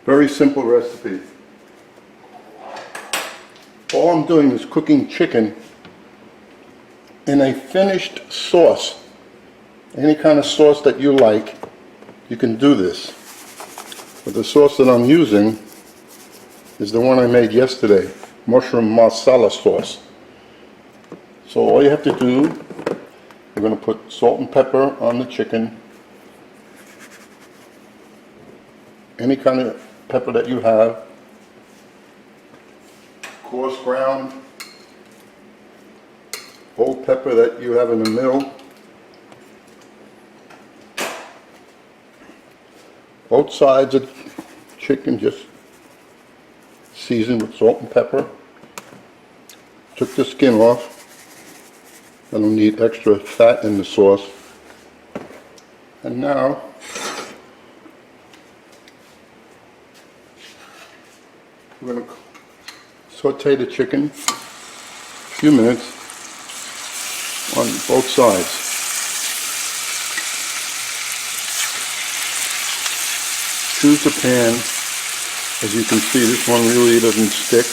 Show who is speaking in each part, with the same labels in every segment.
Speaker 1: Very simple recipe. All I'm doing is cooking chicken in a finished sauce. Any kind of sauce that you like, you can do this. But the sauce that I'm using is the one I made yesterday, mushroom masala sauce. So all you have to do, you're going to put salt and pepper on the chicken. Any kind of pepper that you have. Coarse ground, whole pepper that you have in the middle. Both sides of the chicken just seasoned with salt and pepper. Took the skin off. I don't need extra fat in the sauce. And now we're going to saute the chicken a few minutes on both sides. Choose a pan. As you can see, this one really doesn't stick.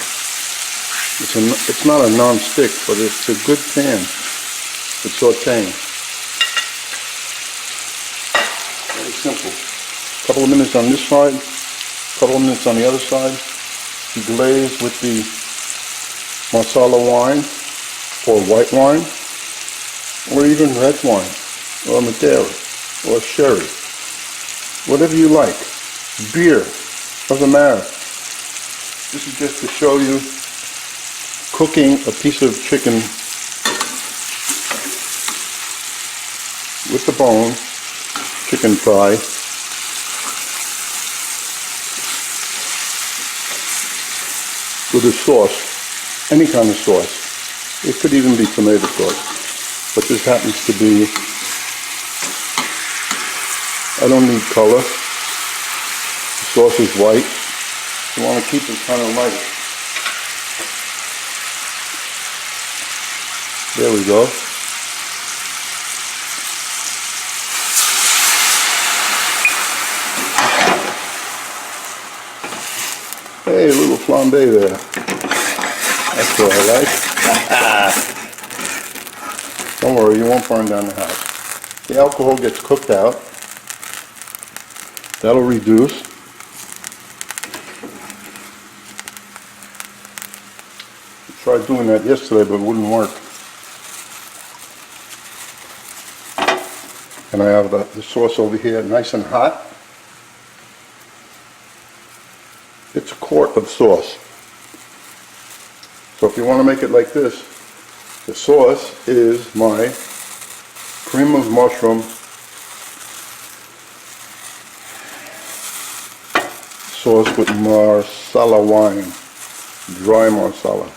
Speaker 1: It's not a non-stick, but it's a good pan for sauteing. Very simple. A couple of minutes on this side, a couple of minutes on the other side. You glaze with the masala wine, or white wine, or even red wine, or Madeira, or sherry. Whatever you like. Beer, doesn't matter. This is just to show you cooking a piece of chicken with the bone, chicken thigh. With a sauce, any kind of sauce. It could even be tomato sauce, but this happens to be, I don't need color. The sauce is white. You want to keep it kind of light. There we go. Hey, a little flambe there. That's what I like. Don't worry, you won't burn down the house. The alcohol gets cooked out. That'll reduce. I tried doing that yesterday, but it wouldn't work. And I have the sauce over here nice and hot. It's a quart of sauce. So if you want to make it like this, the sauce is my cream of mushroom sauce with marsala wine, dry marsala.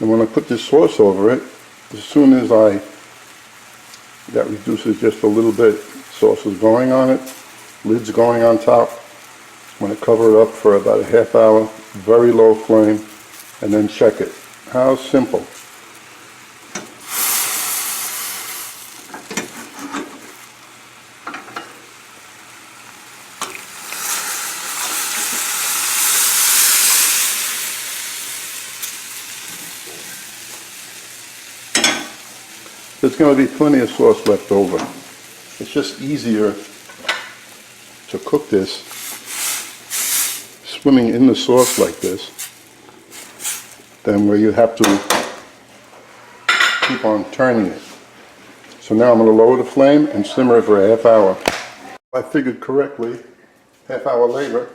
Speaker 1: And when I put this sauce over it, as soon as that reduces just a little bit, sauce is going on it, lid's going on top. I'm going to cover it up for about a half hour, very low flame, and then check it. How simple. There's going to be plenty of sauce left over. It's just easier to cook this swimming in the sauce like this than where you have to keep on turning it. So now I'm going to lower the flame and simmer it for a half hour. I figured correctly, half hour later,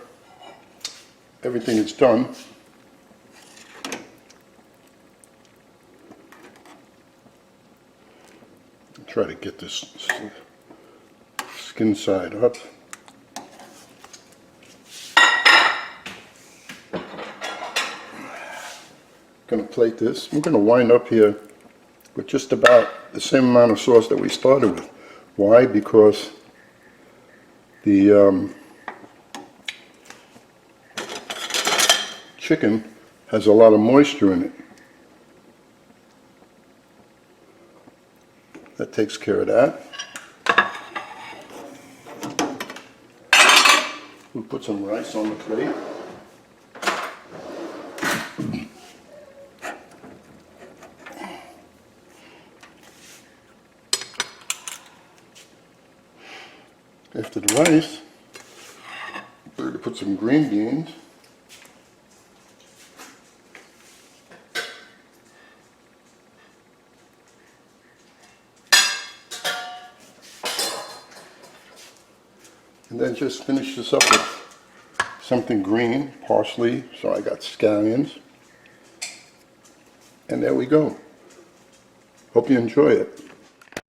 Speaker 1: everything is done. Try to get this skin side up. Going to plate this. I'm going to wind up here with just about the same amount of sauce that we started with. Why? Because the chicken has a lot of moisture in it. that takes care of that. We'll put some rice on the plate. After the rice, we're going to put some green beans. And then just finish this up with something green, parsley, so I got scallions. And there we go. Hope you enjoy it.